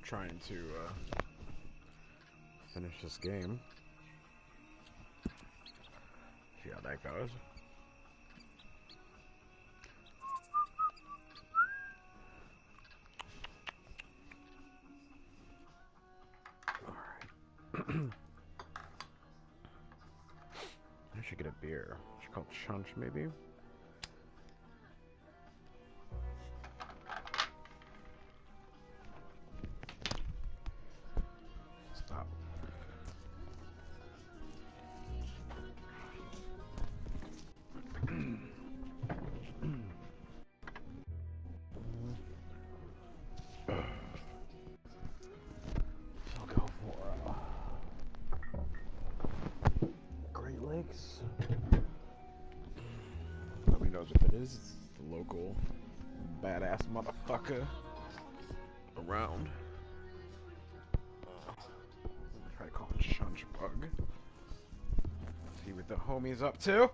trying to finish this game. See how that goes. Alright. I should get a beer. It's called Chunch, maybe? Stop. I'll go for Great Lakes. Nobody knows if it is. It's the local badass motherfucker around. Try to call it Shunch Bug. See what the homie's up to.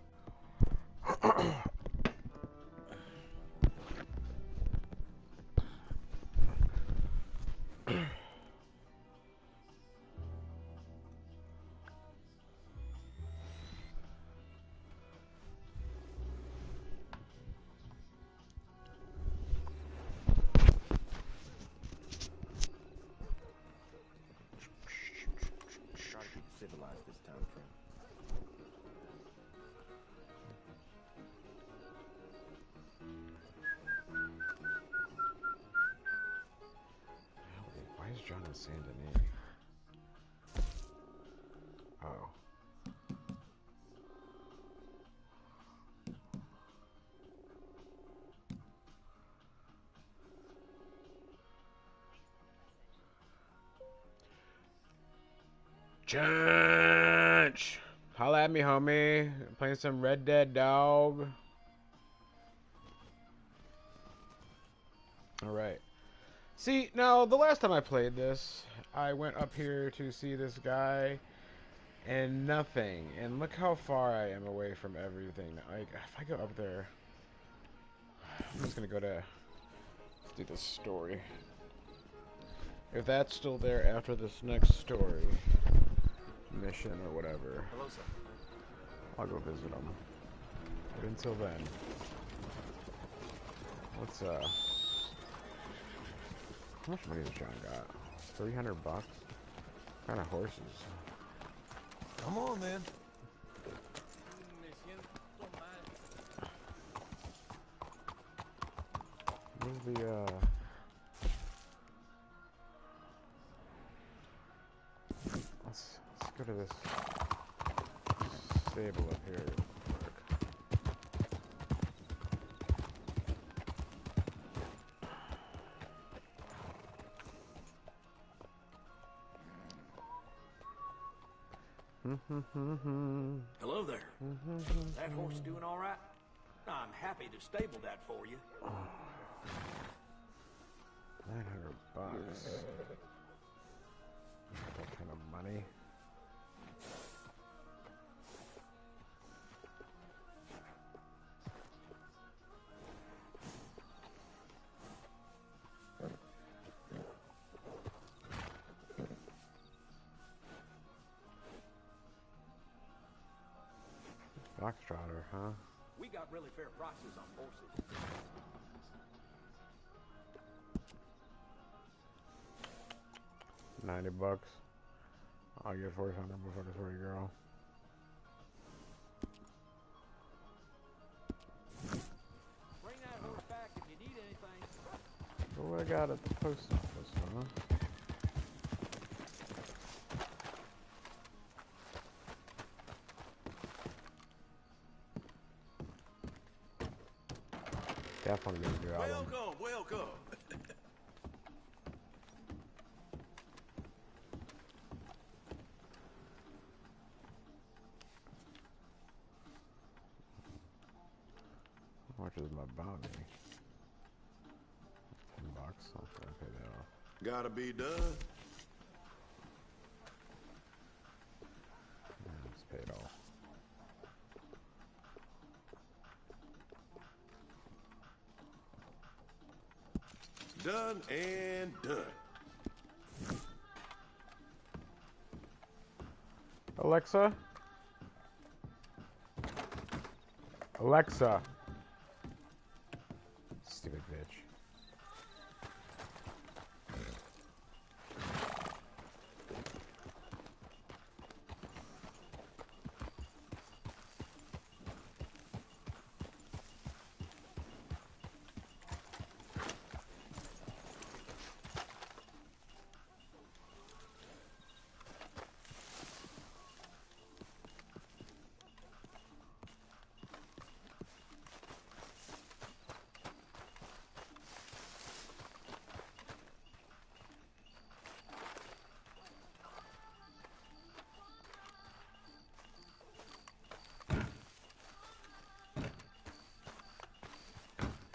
Civilized this time frame. Why is John in Saint Denis? Oh. Church! Holla at me, homie. Playing some Red Dead, dog. Alright. See, now, the last time I played this, I went up here to see this guy, and nothing. And look how far I am away from everything. Like, if I go up there, I'm just gonna go to, let's do this story. If that's still there after this next story, mission or whatever, Hello, sir. I'll go visit him. But until then, let's how much money does John got? 300 bucks? What kind of horses? Come on, then. Where's the let's go to this stable up here real quick. Hello there. That horse doing all right? I'm happy to stable that for you. 900 bucks. That kind of money. Foxtrotter, huh? We got really fair prices on horses. 90 bucks. I'll get 400 motherfuckers for you, girl. Bring that horse back if you need anything. So what I got at the post office, huh? Definitely gonna do album. Welcome, welcome. How much is my bounty? 10 bucks. I'll try to pay that off. Gotta be done. Yeah, it's paid off. Done and done. Alexa? Alexa. Stupid bitch.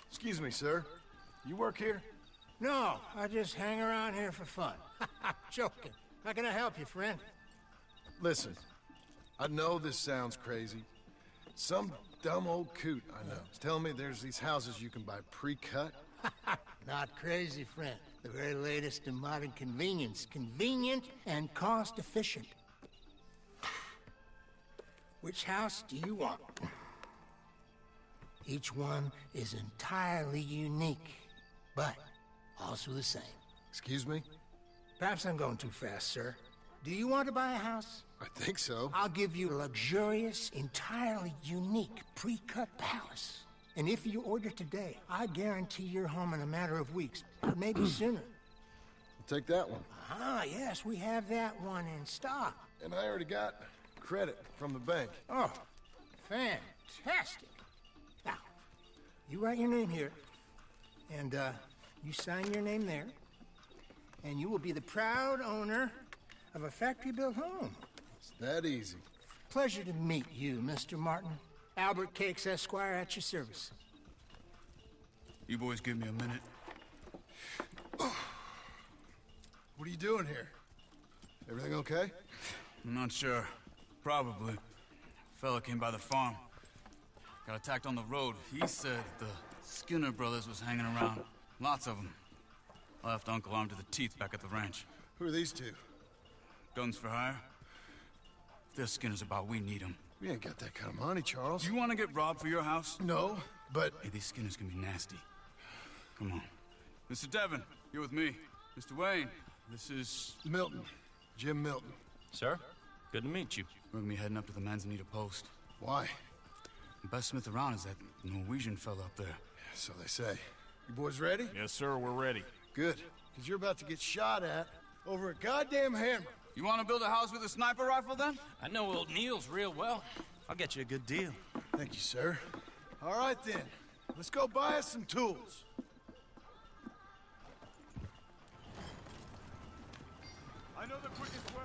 Excuse me, sir. You work here? No, I just hang around here for fun. Joking. How can I help you, friend? Listen, I know this sounds crazy. Some dumb old coot I know is telling me there's these houses you can buy pre-cut. Not crazy, friend. The very latest in modern convenience. Convenient and cost-efficient. Which house do you want? Each one is entirely unique, but also the same. Excuse me? Perhaps I'm going too fast, sir. Do you want to buy a house? I think so. I'll give you a luxurious, entirely unique, pre-cut palace. And if you order today, I guarantee you're home in a matter of weeks, or maybe sooner. I'll take that one. Ah, yes, we have that one in stock. And I already got credit from the bank. Oh, fantastic. Now, you write your name here, and you sign your name there, and you will be the proud owner of a factory-built home. It's that easy. Pleasure to meet you, Mr. Martin. Albert Cakes, Esquire, at your service. You boys give me a minute. What are you doing here? Everything okay? I'm not sure. Probably. Fella came by the farm. Got attacked on the road. He said the Skinner brothers was hanging around. Lots of them. I left Uncle armed to the teeth back at the ranch. Who are these two? Guns for hire? If there's Skinner's about, we need them. We ain't got that kind of money, Charles. You want to get robbed for your house? No, but... Hey, these Skinners can be nasty. Come on. Mr. Devon, you're with me. Mr. Wayne, this is... Milton. Jim Milton. Sir, good to meet you. We're gonna be heading up to the Manzanita post. Why? The best smith around is that Norwegian fella up there. So they say. You boys ready? Yes, sir, we're ready. Good. Because you're about to get shot at over a goddamn hammer. You want to build a house with a sniper rifle, then? I know old Neil's real well. I'll get you a good deal. Thank you, sir. All right, then. Let's go buy us some tools. I know the quickest way.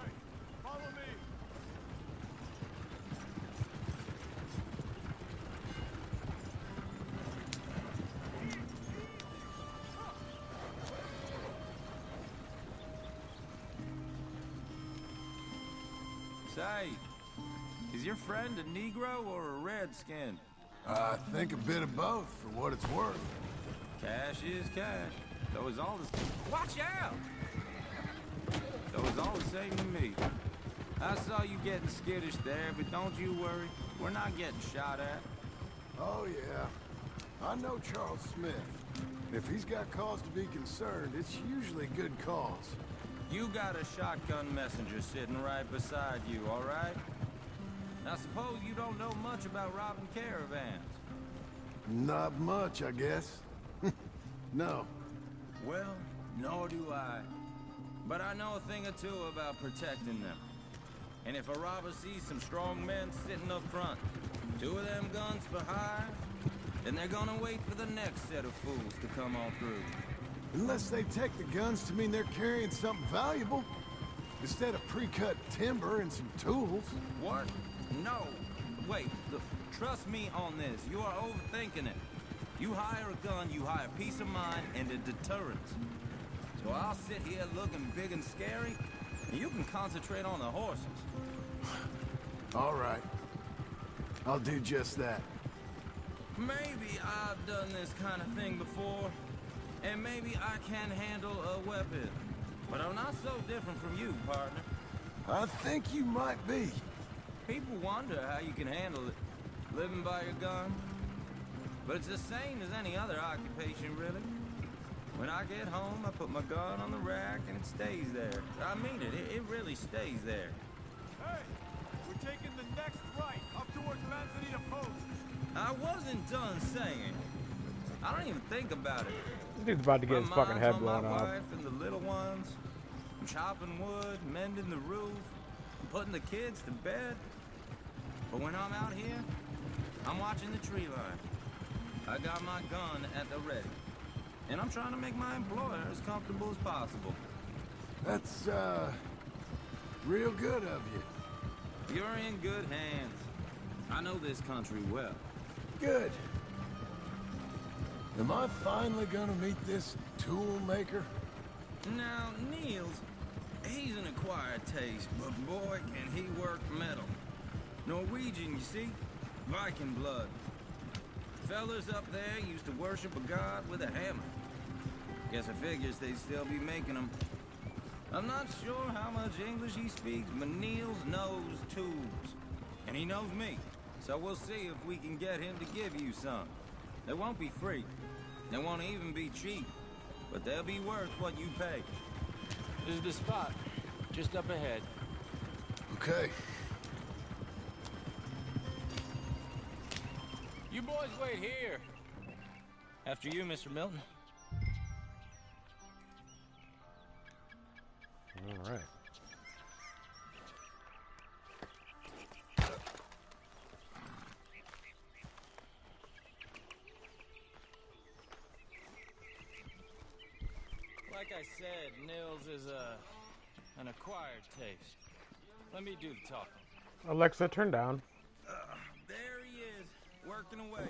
Follow me. Say, is your friend a Negro or a Redskin? I think a bit of both, for what it's worth. Cash is cash. So is all the... Watch out! So is all the same to me. I saw you getting skittish there, but don't you worry. We're not getting shot at. Oh, yeah. I know Charles Smith. If he's got cause to be concerned, it's usually good cause. You got a shotgun messenger sitting right beside you, all right? Now suppose you don't know much about robbing caravans. Not much, I guess. No. Well, nor do I. But I know a thing or two about protecting them. And if a robber sees some strong men sitting up front, 2 of them guns for hire, then they're gonna wait for the next set of fools to come on through. Unless they take the guns to mean they're carrying something valuable. Instead of pre-cut timber and some tools. What? No. Wait, look, trust me on this. You are overthinking it. You hire a gun, you hire peace of mind and a deterrence. So I'll sit here looking big and scary, and you can concentrate on the horses. All right. I'll do just that. Maybe I've done this kind of thing before, and maybe I can handle a weapon. But I'm not so different from you, partner. I think you might be. People wonder how you can handle it, living by your gun. But it's the same as any other occupation, really. When I get home, I put my gun on the rack and it stays there. I mean it, it really stays there. Hey, we're taking the next right, up towards Manzanita Post. I wasn't done saying. I don't even think about it. This dude's about to get his fucking head blown my off. wife and the little ones. I'm chopping wood, mending the roof, putting the kids to bed. But when I'm out here, I'm watching the tree line. I got my gun at the ready. And I'm trying to make my employer as comfortable as possible. That's, real good of you. You're in good hands. I know this country well. Good. Am I finally gonna meet this tool maker? Now, Niels, he's an acquired taste, but boy, can he work metal. Norwegian, you see? Viking blood. Fellas up there used to worship a god with a hammer. Guess I figures they'd still be making them. I'm not sure how much English he speaks, but Niels knows tools. And he knows me. So we'll see if we can get him to give you some. They won't be free. They won't even be cheap. But they'll be worth what you pay. This is the spot. Just up ahead. Okay. You boys wait here. After you, Mr. Milton. All right. Like I said, Nils is an acquired taste. Let me do the talking. Alexa, turn down. There he is, working away.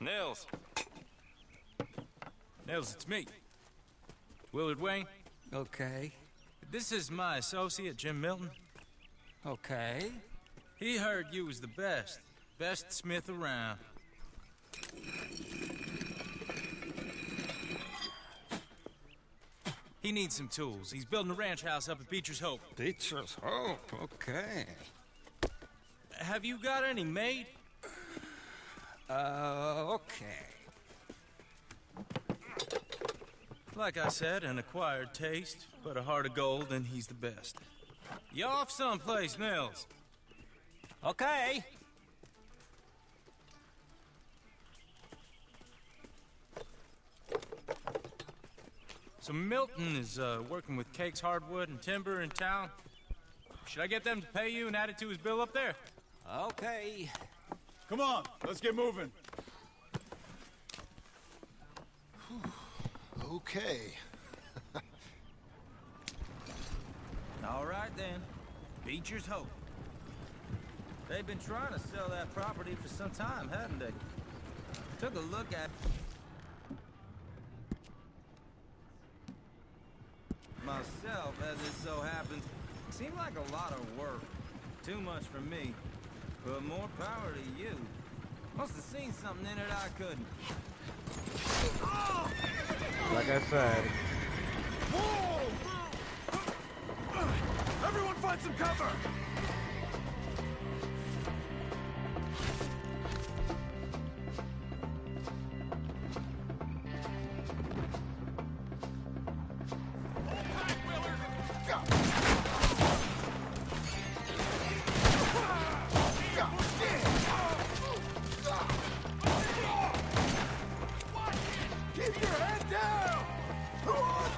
Nils. Nils, it's me. Willard Wayne. Okay. This is my associate, Jim Milton. Okay. He heard you was the best. Best smith around. He needs some tools. He's building a ranch house up at Beecher's Hope. Beecher's Hope, okay. Have you got any made? Okay. Like I said, an acquired taste, but a heart of gold, and he's the best. You off someplace, Nils? Okay. So Milton is working with Cake's Hardwood and Timber in town. Should I get them to pay you and add it to his bill up there? Okay. Come on, let's get moving. Okay. All right, then. Beecher's Hope. They've been trying to sell that property for some time, hadn't they? Took a look at myself, as it so happens. Seemed like a lot of work. Too much for me. But more power to you. Must have seen something in it I couldn't. Like I said. Whoa! Everyone find some cover! Keep your head down! Come on!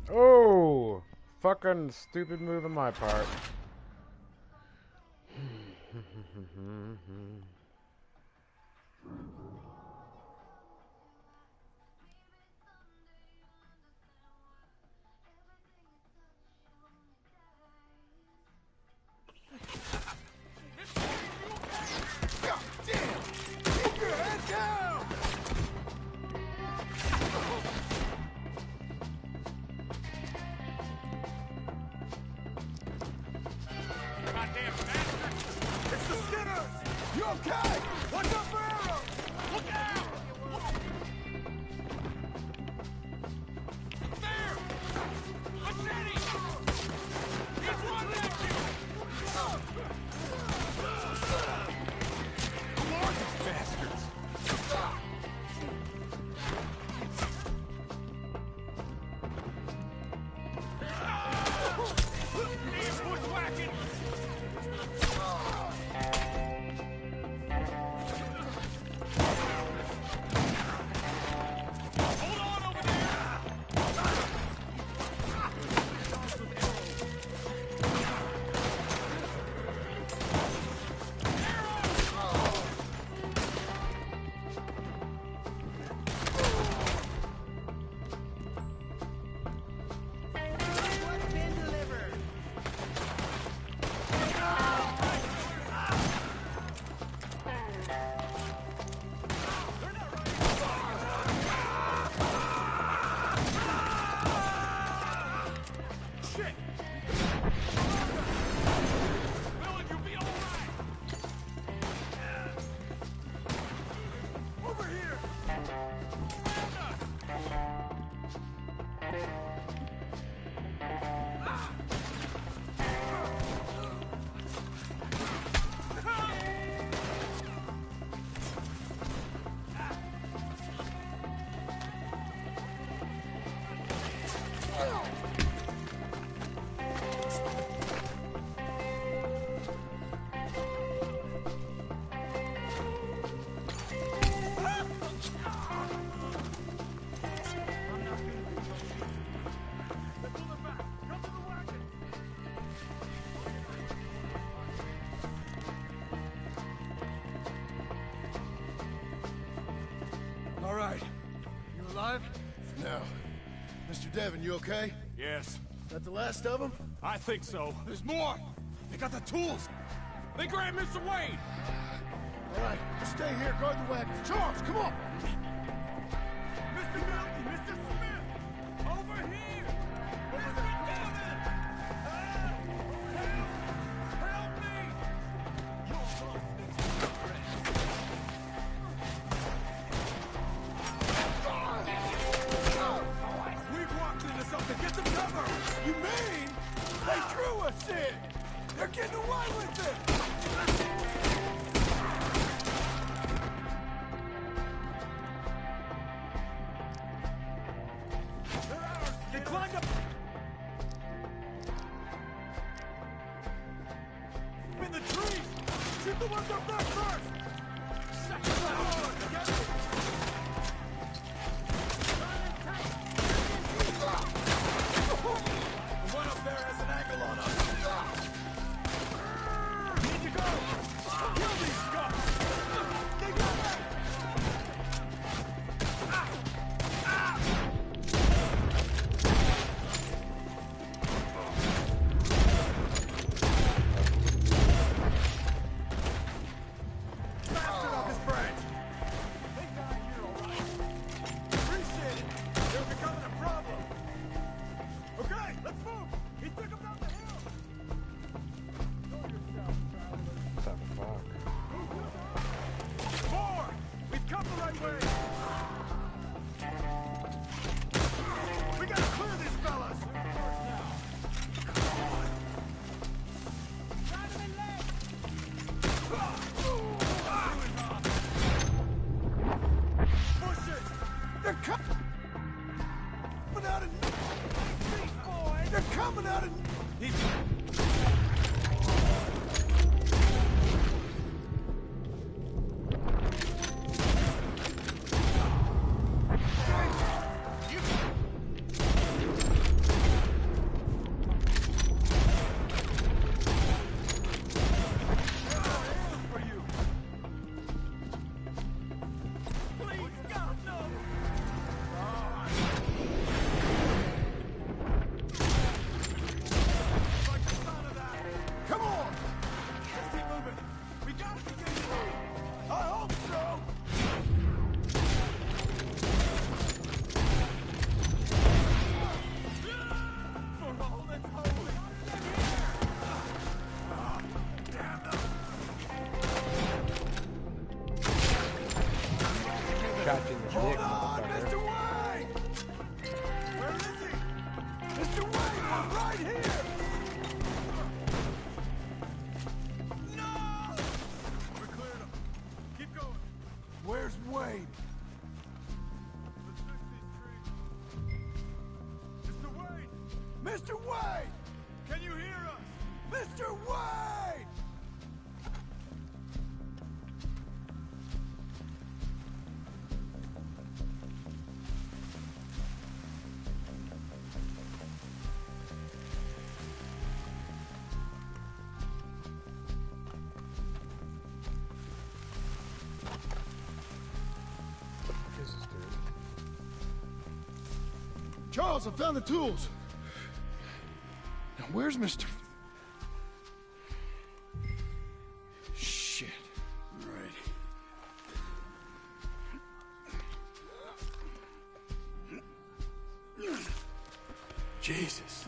Oh, fucking stupid move on my part. Now, Mr. Devon, you okay? Yes, That the last of them? I think so. There's more! They got the tools! They grabbed Mr. Wade! All right, just stay here, guard the wagons. Charles, come on! Mr. Milton! Mr. Smith! Over here! Mr. Devon! Help me! We've walked into something! Get some cover! You mean they drew us in? They're getting away with it! They climbed up in the trees! Shoot the ones up there first! The one up there has an angle on us! Need to go! Kill these scum! They got me! Bastard off his branch! They got you, all right. Appreciate it. You're becoming a problem. Okay, let's move. He took him down the hill. Know yourself, traveler. What the fuck? More! We've come the right way. We gotta clear these fellas. Push it! They're coming out of... They're coming out of... chick, on, motherfucker. Mr. Wayne! Where is he? Mr. Wayne, I'm right here! No! We cleared him. Keep going. Where's Wayne? Let's fix these trees. Mr. Wayne! Mr. Wayne! Can you hear us? Mr. Wayne! Jesus, dude. Charles, I found the tools. Now, where's Mr. Shit. Right. Jesus.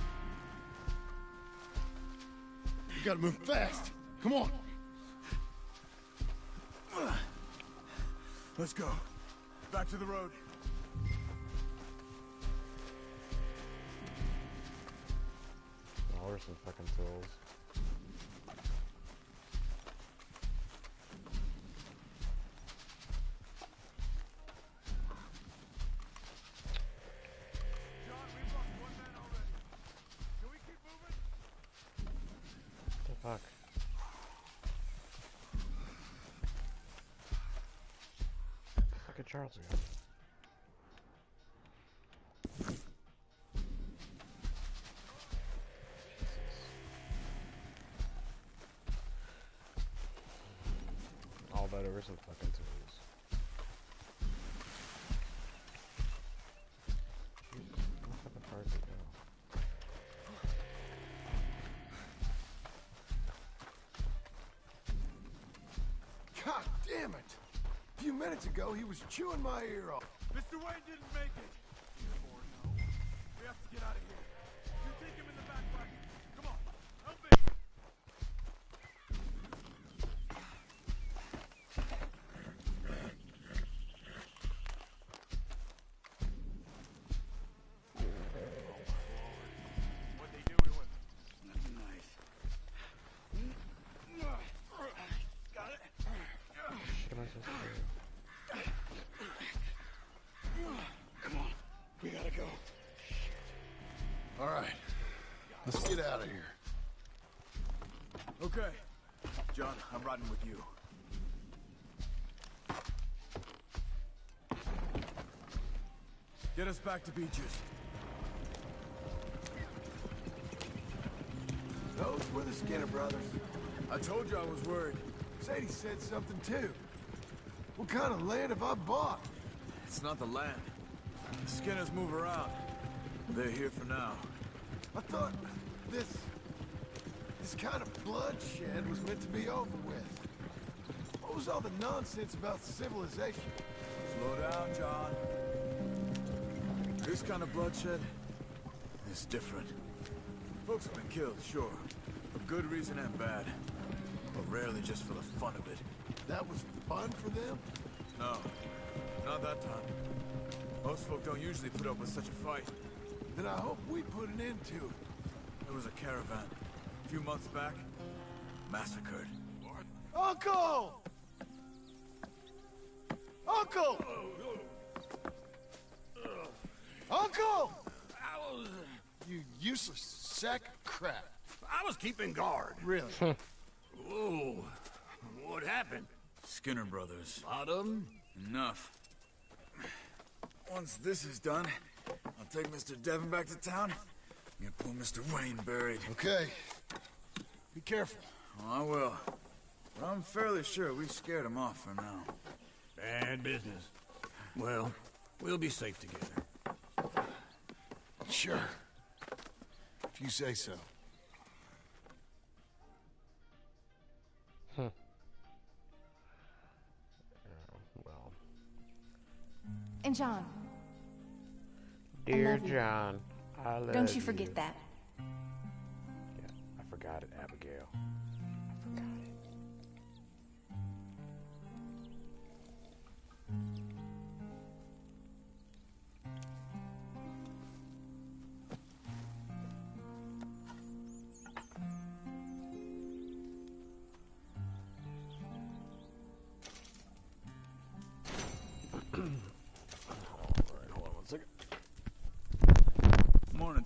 You gotta move fast. Come on. Let's go. Back to the road. Oh, where's some fucking tools? John, we've lost one man already. Can we keep moving? What the fuck? Fucking Charles again. All that over some fucking tools. Jesus, how fucking far does it go? God damn it. A few minutes ago, he was chewing my ear off. Mr. Wayne didn't make it. Or no. We have to get out of here. You take him in the back wagon. Come on. Help me. What'd they do to him? Got it? Shit, am I supposed to do? Come on. We gotta go. All right. Let's get out of here. Okay. John, I'm riding with you. Get us back to Beaches. Those were the Skinner brothers. I told you I was worried. Sadie said something too. What kind of land have I bought? It's not the land. The Skinners move around. They're here for now. I thought this kind of bloodshed was meant to be over with. What was all the nonsense about civilization? Slow down, John. This kind of bloodshed is different. Folks have been killed, sure. For good reason and bad. But rarely just for the fun of it. That was fun for them? No, not that time. Most folk don't usually put up with such a fight. Then I hope we put an end to it. There was a caravan. A few months back. Massacred. Uncle! Uncle! Uncle! You useless sack of crap. I was keeping guard. Really? Whoa. What happened? Skinner brothers. Bottom? Enough. Once this is done, I'll take Mr. Devon back to town and get poor Mr. Wayne buried. Okay. Be careful. Oh, I will. But I'm fairly sure we scared him off for now. Bad business. Well, we'll be safe together. Sure. If you say so. Well. And John, Dear love you. John, I love you. don't you forget that. Yeah, I forgot it, Abigail. I forgot it.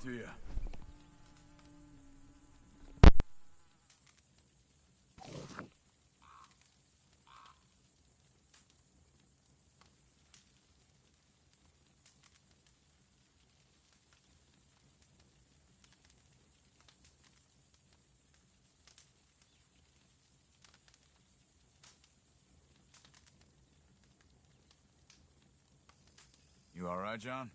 to you. You all right, John?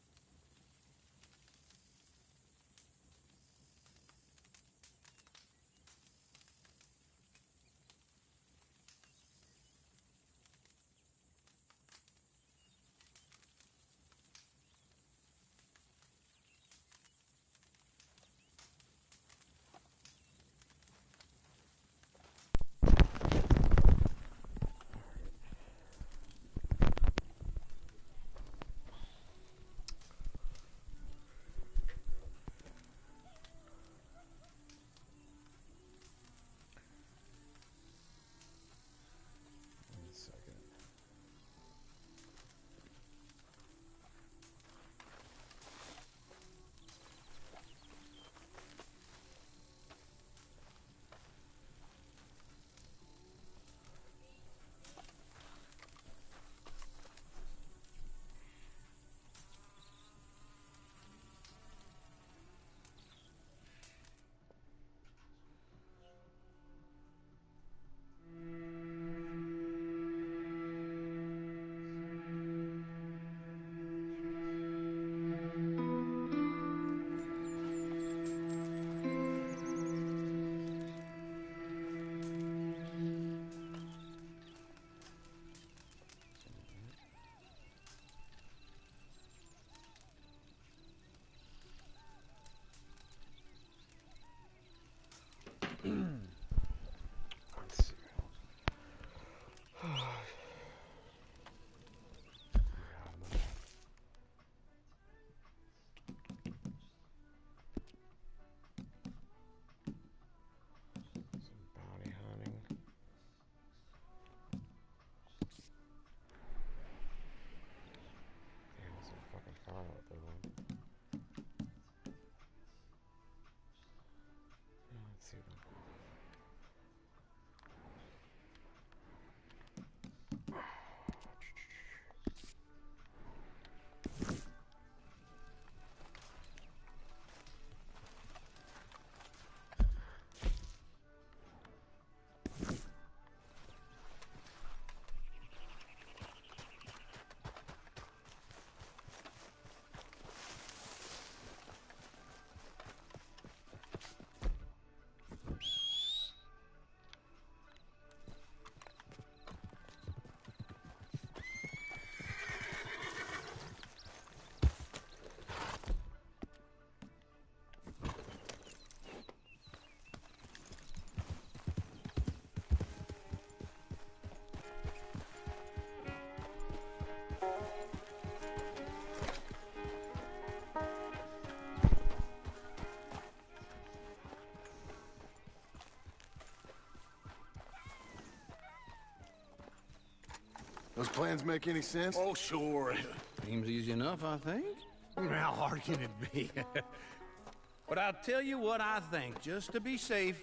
One second. Let's see. Some bounty hunting. Damn, there's some fucking car out there, man. Let's see them. Those plans make any sense? Oh, sure. Seems easy enough, I think. How hard can it be? But I'll tell you what I think. Just to be safe,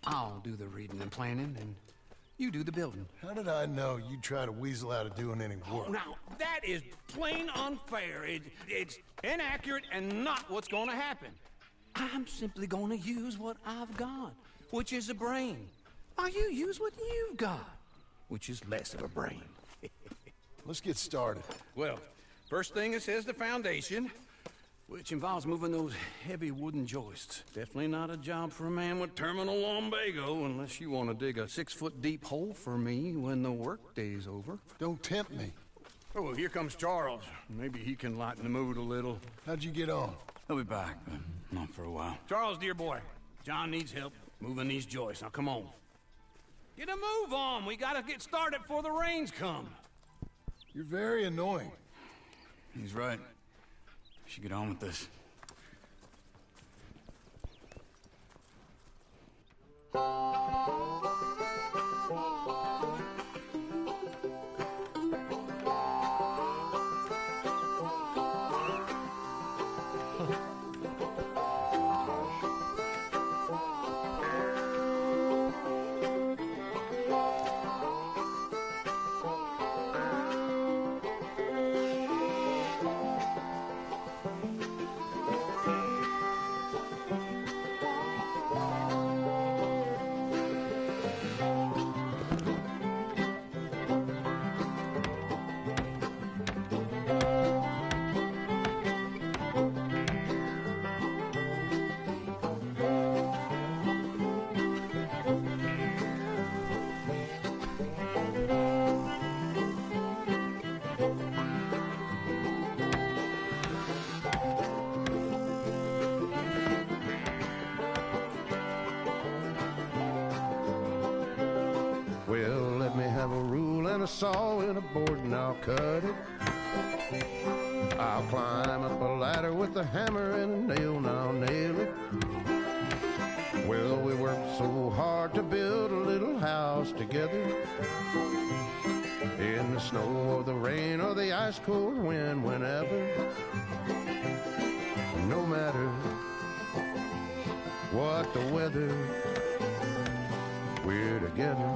I'll do the reading and planning, and you do the building. How did I know you'd try to weasel out of doing any work? Now, that is plain unfair. It's inaccurate and not what's going to happen. I'm simply going to use what I've got, which is a brain. While you use what you've got, which is less of a brain. Let's get started. Well, first thing it says the foundation, which involves moving those heavy wooden joists. Definitely not a job for a man with terminal lumbago, unless you want to dig a 6-foot deep hole for me when the workday's over. Don't tempt me. Oh, well, here comes Charles. Maybe he can lighten the mood a little. How'd you get on? He'll be back, but not for a while. Charles, dear boy, John needs help moving these joists. Now, come on. Get a move on. We gotta get started before the rains come. You're very annoying. He's right. We should get on with this. a saw and a board and I'll cut it. I'll climb up a ladder with a hammer and a nail and I'll nail it. Well, we worked so hard to build a little house together. In the snow or the rain or the ice cold wind, whenever. No matter what the weather, we're together.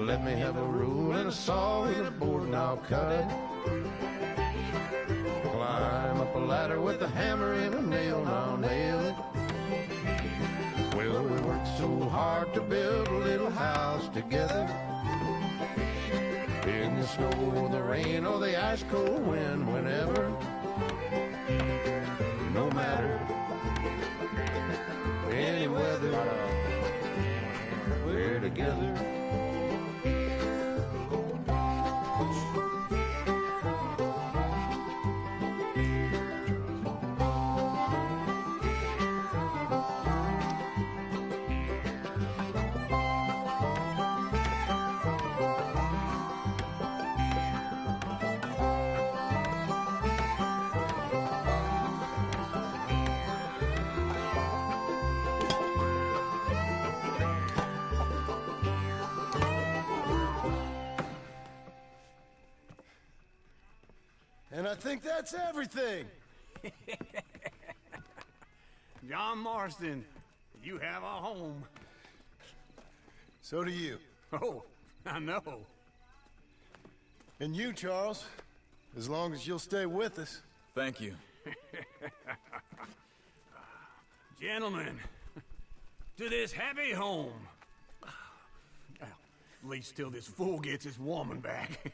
Let me have a rule and a saw and a board and I'll cut it. Climb up a ladder with a hammer and a nail and I'll nail it. Well, we worked so hard to build a little house together. In the snow, the rain, or the ice cold wind, whenever. No matter any weather, we're together. And I think that's everything. John Marston, you have a home. So do you. Oh, I know. And you, Charles, as long as you'll stay with us. Thank you. Gentlemen, to this happy home. Well, at least till this fool gets his woman back.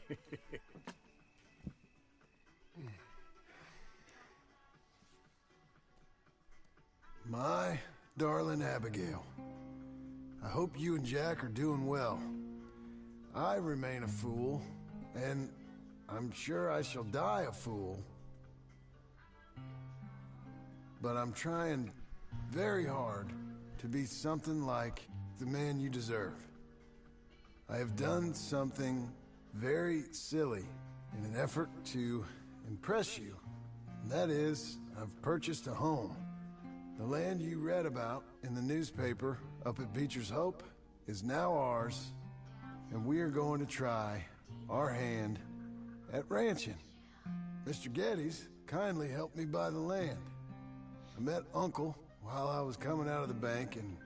My darling Abigail, I hope you and Jack are doing well. I remain a fool, and I'm sure I shall die a fool. But I'm trying very hard to be something like the man you deserve. I have done something very silly in an effort to impress you. And that is, I've purchased a home. The land you read about in the newspaper up at Beecher's Hope is now ours, and we are going to try our hand at ranching. Mr. Geddes kindly helped me buy the land. I met Uncle while I was coming out of the bank, and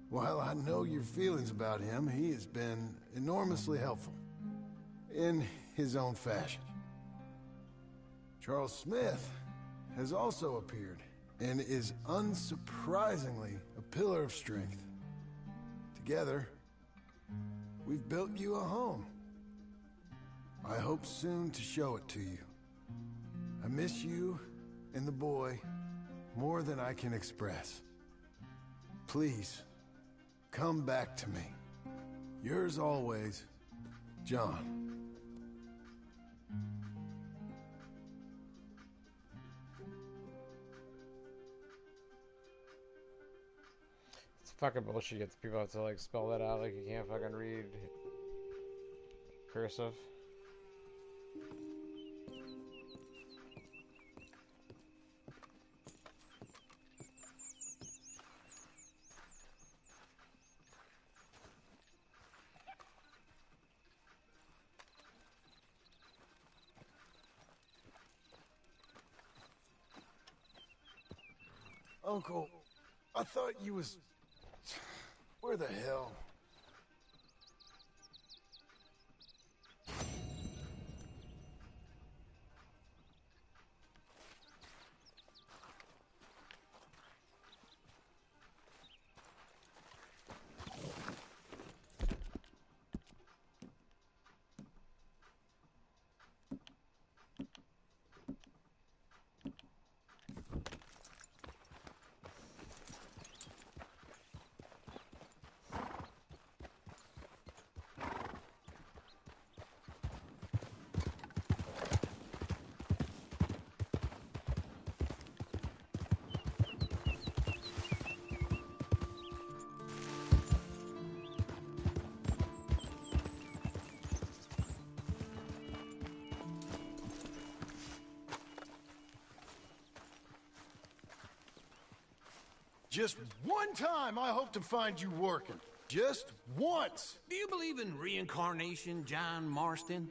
while I know your feelings about him, he has been enormously helpful in his own fashion. Charles Smith has also appeared and is unsurprisingly a pillar of strength. Together, we've built you a home. I hope soon to show it to you. I miss you and the boy more than I can express. Please, come back to me. Yours always, John. It's fucking bullshit. Gets people have to like spell that out like you can't fucking read cursive. Uncle, I thought you was... Where the hell? Just one time I hope to find you working. Just once. Do you believe in reincarnation, John Marston?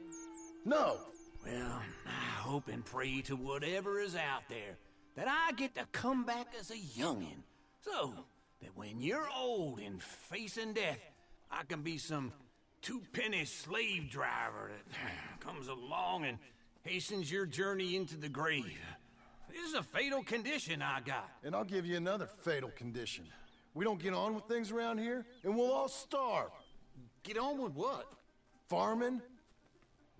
No. Well, I hope and pray to whatever is out there that I get to come back as a youngin'. So that when you're old and facing death, I can be some two-penny slave driver that comes along and hastens your journey into the grave. This is a fatal condition I got. And I'll give you another fatal condition. We don't get on with things around here, and we'll all starve. Get on with what? Farming,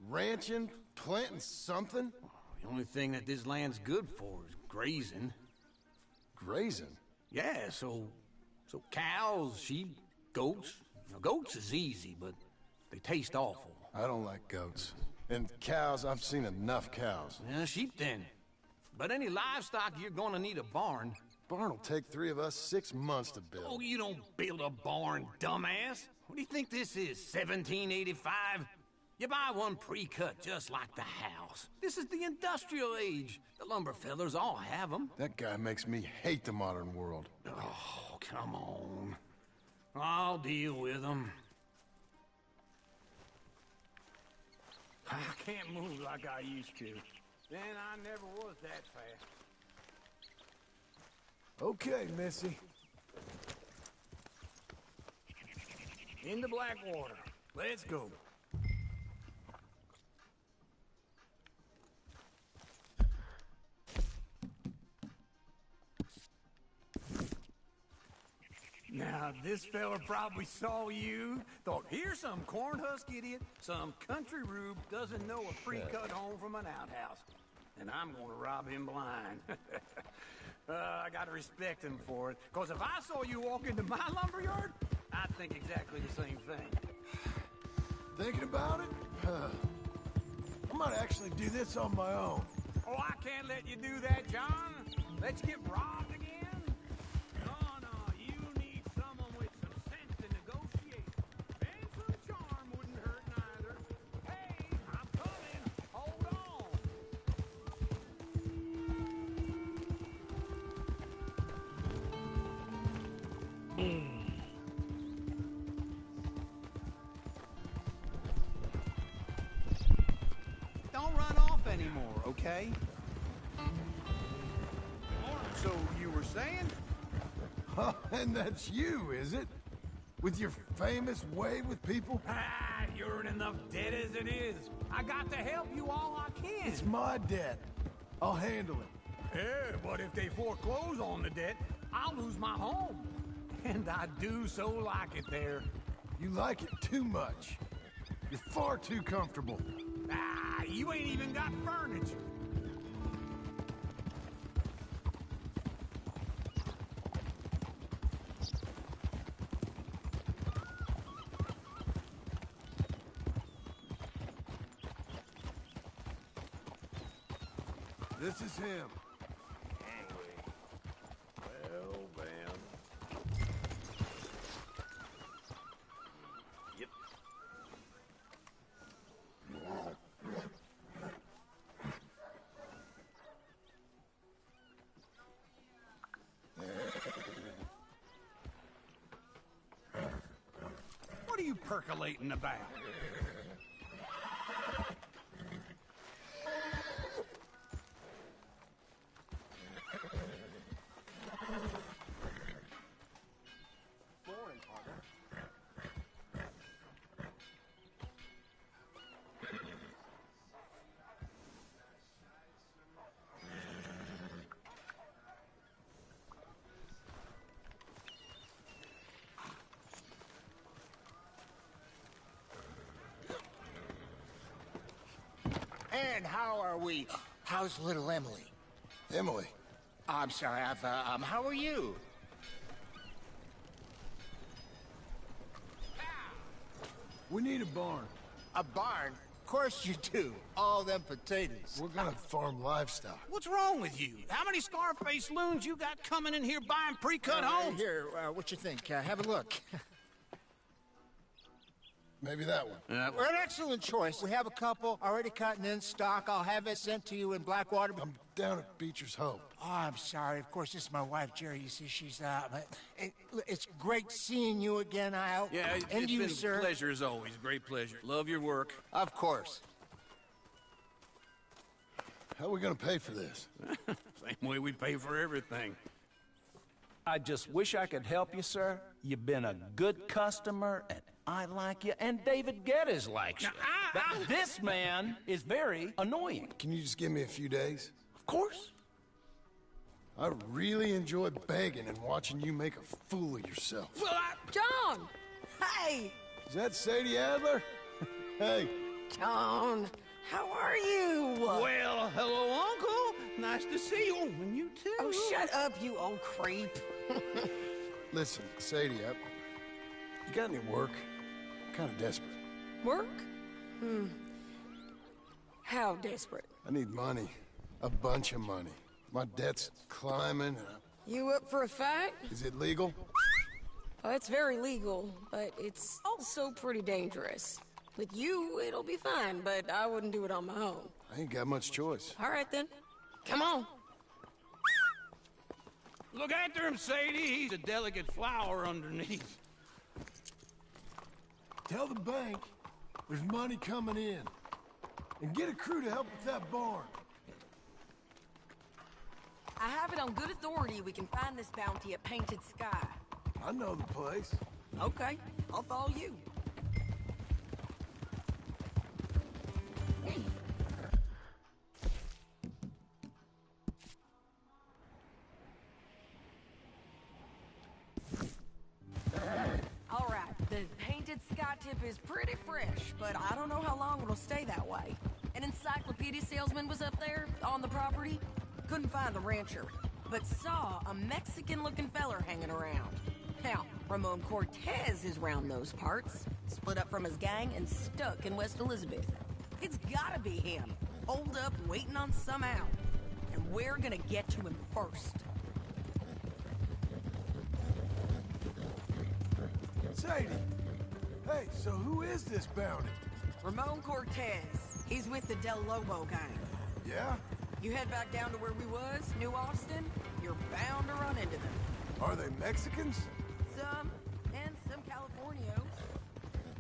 ranching, planting something. The only thing that this land's good for is grazing. Grazing? Yeah, so cows, sheep, goats. Now, goats is easy, but they taste awful. I don't like goats. And cows, I've seen enough cows. Yeah, sheep then. But any livestock, you're gonna need a barn. Barn will take 3 of us 6 months to build. Oh, you don't build a barn, dumbass. What do you think this is, 1785? You buy one pre-cut just like the house. This is the industrial age. The lumber fellers all have them. That guy makes me hate the modern world. Oh, come on. I'll deal with them. I can't move like I used to. Then I never was that fast. Okay, Missy. Into Blackwater. Let's go. Now, this fella probably saw you, thought, here's some cornhusk idiot, some country rube doesn't know a pre-cut home from an outhouse. And I'm gonna rob him blind. I gotta respect him for it, because if I saw you walk into my lumberyard, I'd think exactly the same thing. Thinking about it? I might actually do this on my own. Oh, I can't let you do that, John. Let's get robbed again. No, you need someone with some sense to negotiate. And some charm wouldn't hurt neither. Hey, I'm coming. Hold on. Don't run off anymore, okay? So you were saying? And that's you, is it? With your famous way with people? Ah, you're in enough debt as it is. I got to help you all I can. It's my debt. I'll handle it. Yeah, but if they foreclose on the debt, I'll lose my home. And I do so like it there. You like it too much. You're far too comfortable. Ah, you ain't even got furniture. This is him. Well, then. Yep. What are you percolating about? And how are we? How's little Emily? Emily. I'm sorry, how are you? We need a barn. A barn? Of course you do. All them potatoes. We're gonna farm livestock. What's wrong with you? How many Scarface loons you got coming in here buying pre-cut homes? Here, what you think? Have a look. Maybe that one. We're an excellent choice. We have a couple already cut and in stock. I'll have it sent to you in Blackwater. I'm down at Beecher's Hope. Oh, I'm sorry. Of course, this is my wife, Jerry. You see, she's it's great seeing you again, Al. Yeah, and it's you, been sir. a pleasure as always. Great pleasure. Love your work. Of course. How are we gonna pay for this? Same way we pay for everything. I just wish I could help you, sir. You've been a good customer, and I like you, and David Geddes likes you. But this man is very annoying. Can you just give me a few days? Of course. I really enjoy begging and watching you make a fool of yourself. John! Hey! Is that Sadie Adler? Hey. John, how are you? Well, hello, Uncle. Nice to see you. And you too. Oh, shut up, you old creep. Listen, Sadie, you got any work? I'm kind of desperate. Work? How desperate? I need money. A bunch of money. My debt's climbing. You up for a fight? Is it legal? Oh, it's very legal, but it's also pretty dangerous. With you, it'll be fine, but I wouldn't do it on my own. I ain't got much choice. All right, then. Come on. Look after him, Sadie. He's a delicate flower underneath. Tell the bank there's money coming in. And get a crew to help with that barn. I have it on good authority we can find this bounty at Painted Sky. I know the place. Okay, I'll follow you. All right, the Painted Sky tip is pretty fresh, but I don't know how long it'll stay that way. An encyclopedia salesman was up there on the property. Couldn't find the rancher, but saw a Mexican-looking feller hanging around. Now, Ramon Cortez is round those parts, split up from his gang and stuck in West Elizabeth. It's gotta be him, holed up waiting on some out. And we're gonna get to him first. Sadie! Hey, so who is this bounty? Ramon Cortez. He's with the Del Lobo gang. Yeah? You head back down to where we was, New Austin, you're bound to run into them. Are they Mexicans? Some, and some Californios.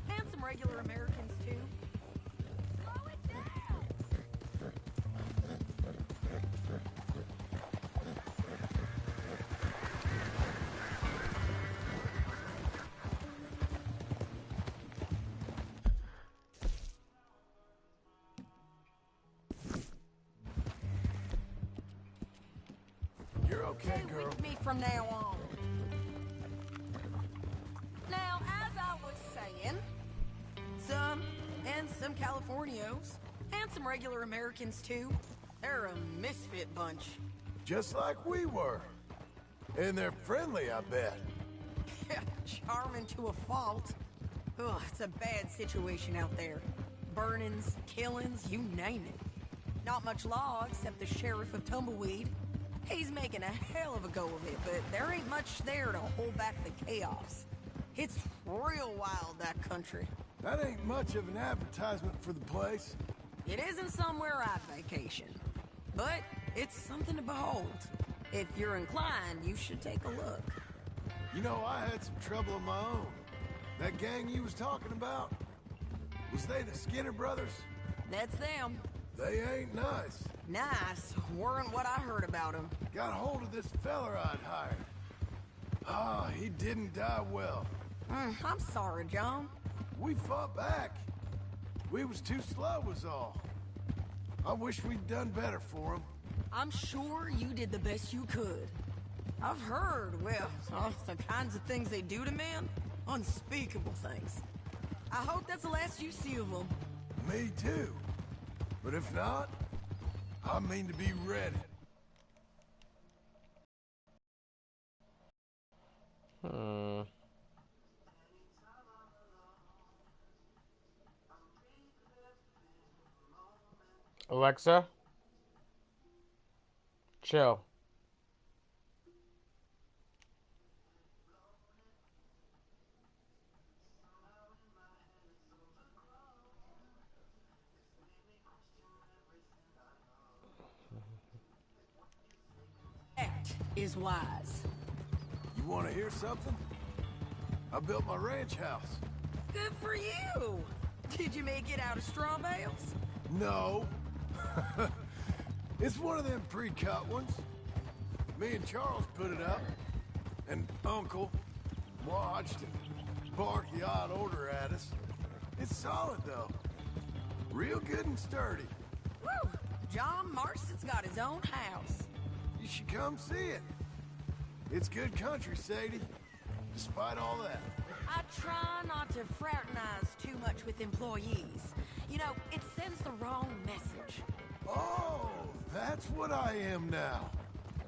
And some regular Americans, too. Slow it down! You're okay, Stay girl. with me from now on. Now, as I was saying, some, and some Californios, and some regular Americans, too. They're a misfit bunch. Just like we were. And they're friendly, I bet. Charming to a fault. Ugh, it's a bad situation out there. Burnings, killings, you name it. Not much law except the sheriff of Tumbleweed. He's making a hell of a go of it, but there ain't much there to hold back the chaos. It's real wild, that country. That ain't much of an advertisement for the place. It isn't somewhere I'd vacation, but it's something to behold. If you're inclined, you should take a look. You know, I had some trouble of my own. That gang you was talking about, was they the Skinner brothers? That's them. They ain't nice. Nice weren't what I heard about them. Got hold of this feller I'd hired. Ah, he didn't die well. I'm sorry, John. We fought back. We was too slow was all. I wish we'd done better for him. I'm sure you did the best you could. I've heard, well, the kinds of things they do to men. Unspeakable things. I hope that's the last you see of them. Me too. But if not, I mean to be ready. Alexa, chill. That is wise. You want to hear something? I built my ranch house. Good for you! Did you make it out of straw bales? No. It's one of them pre-cut ones. Me and Charles put it up. And Uncle watched and barked the odd order at us. It's solid, though. Real good and sturdy. Woo! John Marston's got his own house. You should come see it. It's good country, Sadie. Despite all that. I try not to fraternize too much with employees. You know, it sends the wrong message. Oh, that's what I am now.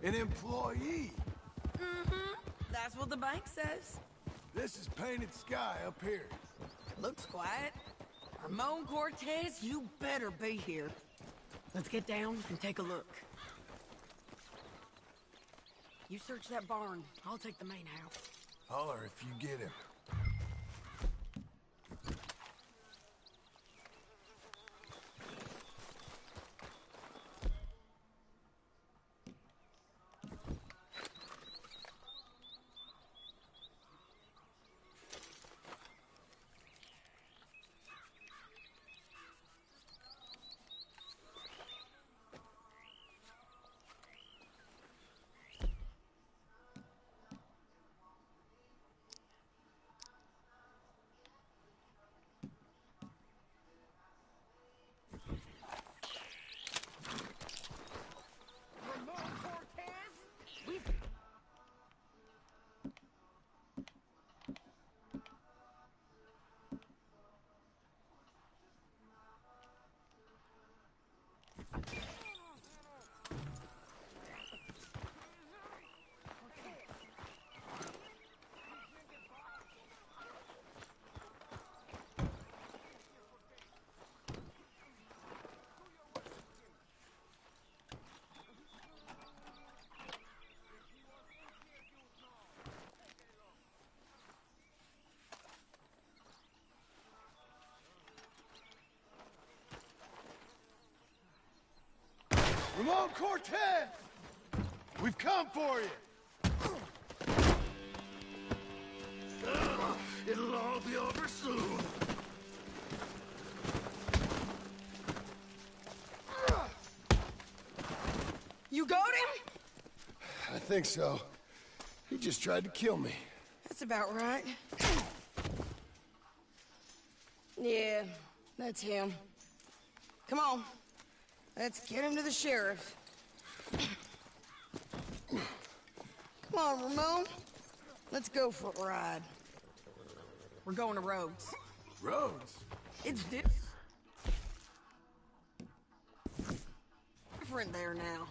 An employee. Mm-hmm. That's what the bank says. This is painted sky up here. Looks quiet. Ramon Cortez, you better be here. Let's get down and take a look. You search that barn. I'll take the main house. Holler if you get him. Ramon Cortez! We've come for you! It'll all be over soon. You got him? I think so. He just tried to kill me. That's about right. Yeah, that's him. Come on. Let's get him to the sheriff. Come on, Ramon. Let's go for a ride. We're going to Rhodes. Rhodes? It's different there now.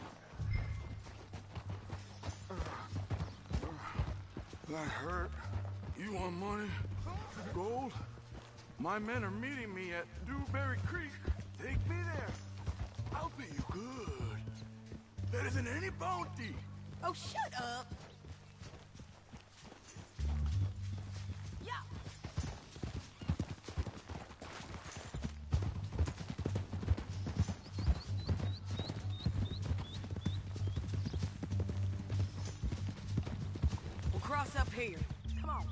That hurt. You want money? Gold? My men are meeting me at Dewberry Creek. Take me there. I'll pay you good. Better than any bounty. Oh, shut up. Yeah. We'll cross up here. Come on.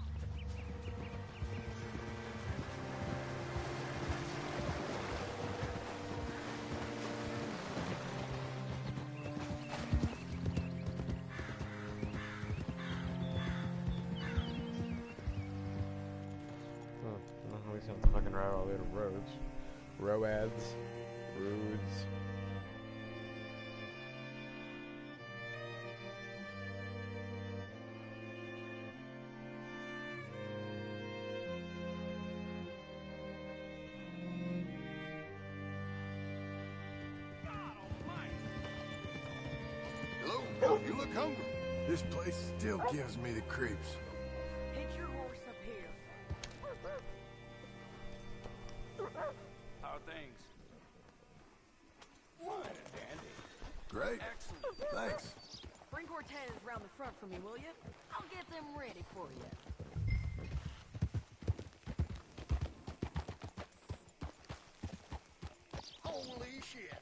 We just have to fucking ride all the way to Rhodes. Roads. You look hungry. This place still gives me the creeps. Hitch your horse up here. How are things? Fine and dandy. Great. Excellent. Thanks. Bring Cortez round the front for me, will you? I'll get them ready for you. Holy shit.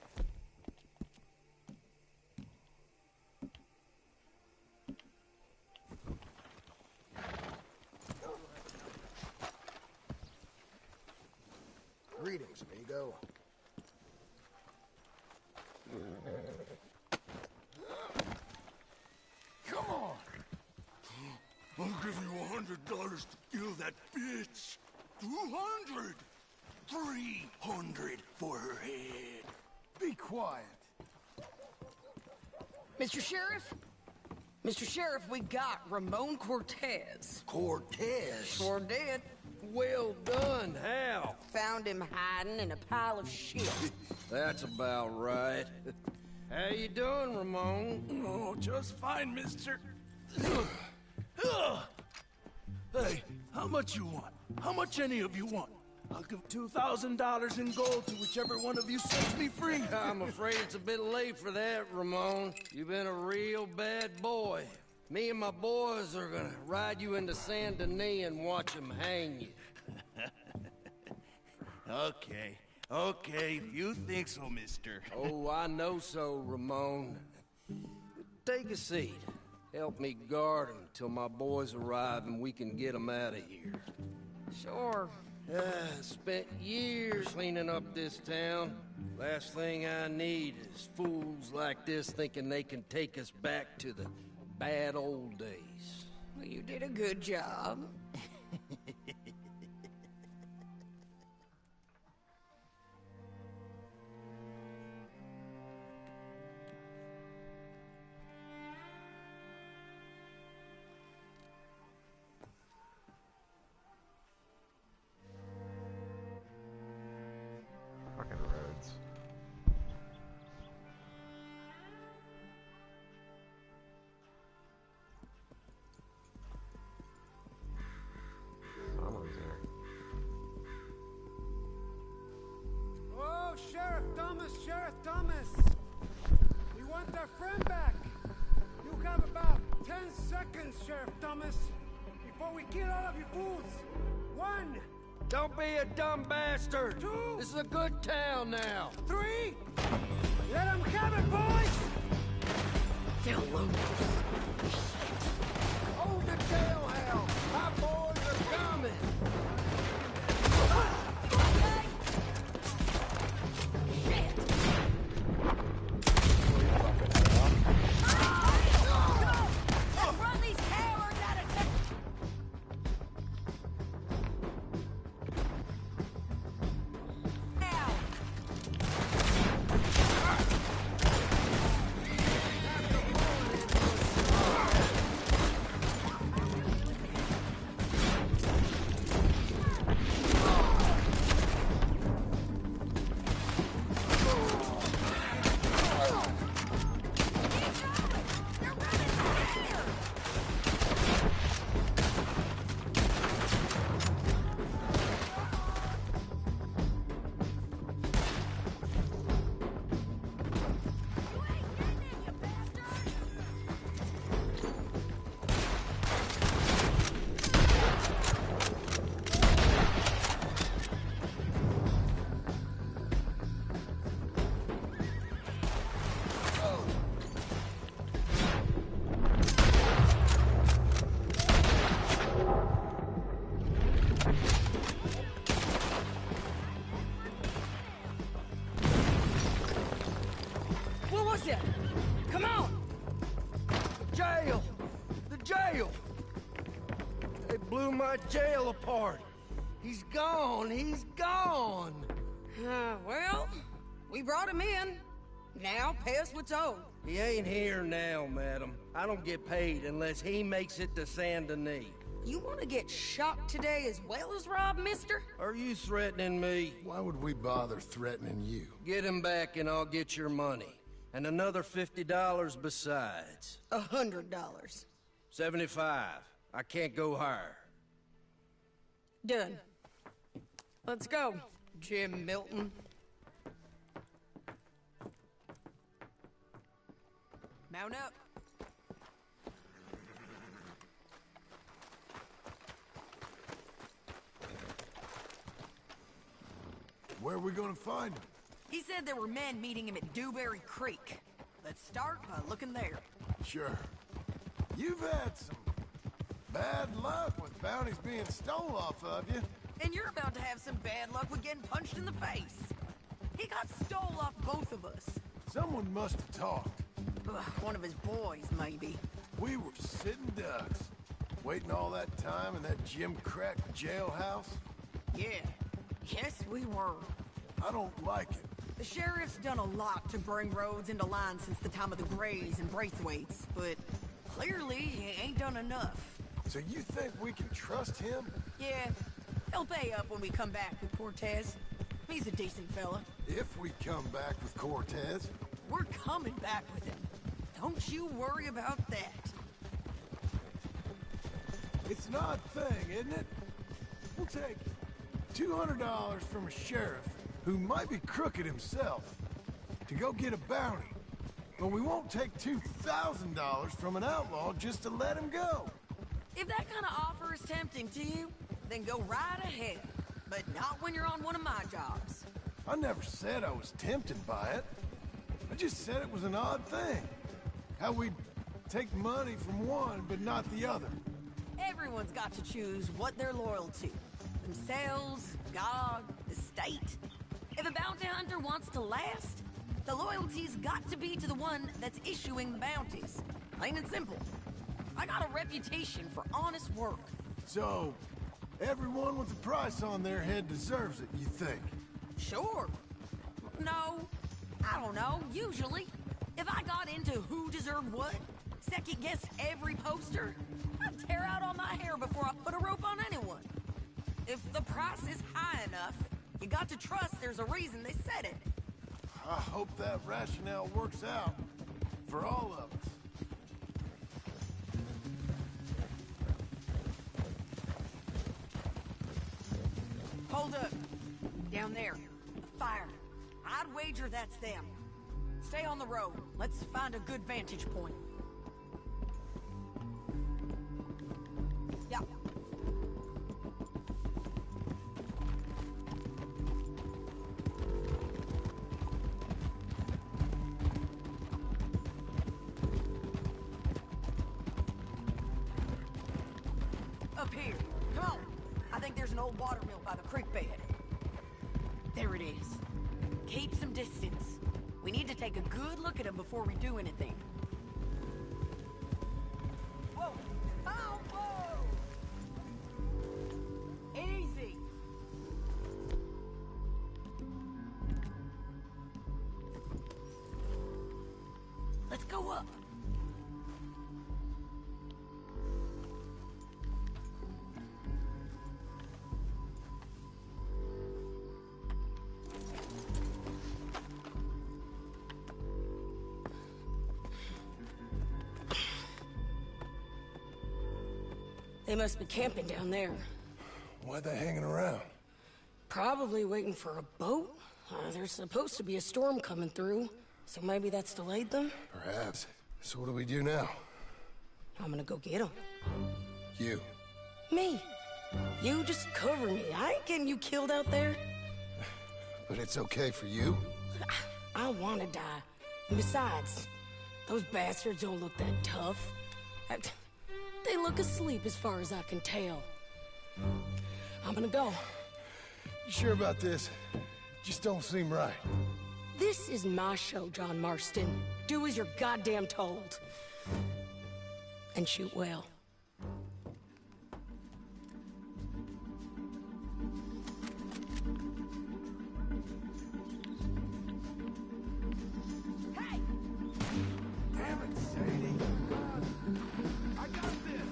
Greetings, amigo. Come on. I'll give you $100 to kill that bitch. 200. 300 for her head. Be quiet. Mr. Sheriff? Mr. Sheriff, we got Ramon Cortez. Cortez? Sure did. Well done, Hal. Found him hiding in a pile of shit. That's about right. How you doing, Ramon? Oh, just fine, mister. Hey, how much you want? How much any of you want? I'll give $2,000 in gold to whichever one of you sets me free. I'm afraid it's a bit late for that, Ramon. You've been a real bad boy. Me and my boys are gonna ride you into Saint Denis and watch them hang you. Okay, if you think so, mister. Oh, I know so, Ramon. Take a seat. Help me guard him till my boys arrive and we can get them out of here. Sure. Spent years cleaning up this town. Last thing I need is fools like this thinking they can take us back to the bad old days. Well, you did a good job. Fucking roads. Someone's here. Oh, Sheriff Thomas! We want our friend back! You have about 10 seconds, Sheriff Thomas, before we kill all of you fools! 1! Don't be a dumb bastard! 2! This is a good town now! 3! Let them have it, boys! They'll load us. Hold the tail, Hal! My boys are coming! Run these cowards out of town! Now! What was it? Come on! Jail! The jail! They blew my jail apart. He's gone! He's gone! Well, we brought him in. Now pay us what's owed. He ain't here now, madam. I don't get paid unless he makes it to Saint Denis. You want to get shot today as well as Rob, mister? Are you threatening me? Why would we bother threatening you? Get him back and I'll get your money. And another $50 besides. $100. 75. I can't go higher. Done. Let's go, Jim Milton. Mount up. Where are we gonna find him? He said there were men meeting him at Dewberry Creek. Let's start by looking there. Sure. You've had some bad luck with bounties being stole off of you. And you're about to have some bad luck with getting punched in the face. He got stole off both of us. Someone must have talked. One of his boys, maybe. We were sitting ducks, waiting all that time in that Jim Crack jailhouse. Yeah. Yes, we were. I don't like it. The sheriff's done a lot to bring roads into line since the time of the Grays and Braithwaites, but clearly he ain't done enough. So you think we can trust him? Yeah, he'll pay up when we come back with Cortez. He's a decent fella. If we come back with Cortez. We're coming back with him. Don't you worry about that. It's an odd thing, isn't it? We'll take $200 from a sheriff who might be crooked himself to go get a bounty. But we won't take $2,000 from an outlaw just to let him go. If that kind of offer is tempting to you, then go right ahead. But not when you're on one of my jobs. I never said I was tempted by it. I just said it was an odd thing. How we'd take money from one but not the other. Everyone's got to choose what they're loyal to. Themselves, God, the state. If a bounty hunter wants to last, the loyalty's got to be to the one that's issuing the bounties. Plain and simple. I got a reputation for honest work. So, everyone with a price on their head deserves it, you think? Sure. No, I don't know, usually. If I got into who deserved what, second-guessed every poster, I'd tear out all my hair before I put a rope on anyone. If the price is high enough, you got to trust there's a reason they said it. I hope that rationale works out for all of us. Hold up. Down there. A fire. I'd wager that's them. Stay on the road. Let's find a good vantage point. Yeah. Up here. Come on. I think there's an old watermill by the creek bed. There it is. Keep some distance. We need to take a good look at him before we do anything. Whoa! Oh, whoa! Easy! Let's go up. They must be camping down there. Why are they hanging around? Probably waiting for a boat. There's supposed to be a storm coming through, so maybe that's delayed them? Perhaps. So what do we do now? I'm gonna go get them. You. Me. You just cover me. I ain't getting you killed out there. But it's okay for you? I wanna die. And besides, those bastards don't look that tough. They look asleep as far as I can tell. I'm gonna go. You sure about this? Just don't seem right. This is my show, John Marston. Do as you're goddamn told. And shoot well. Hey! Damn it, Sadie. I got this!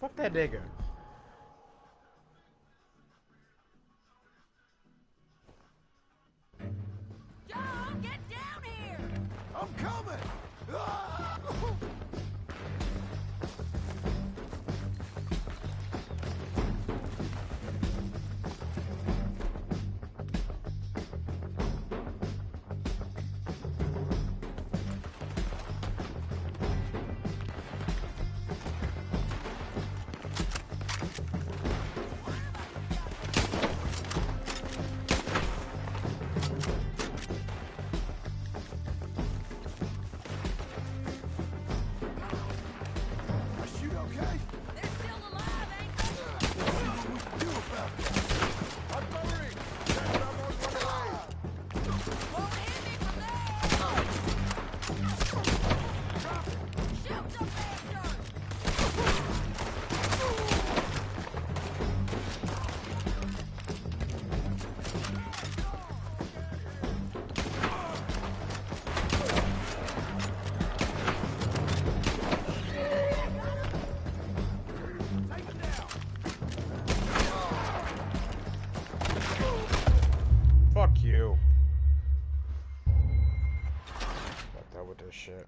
Fuck that nigga. John, get down here! I'm coming! Ah! Fuck you. Got that with this shit.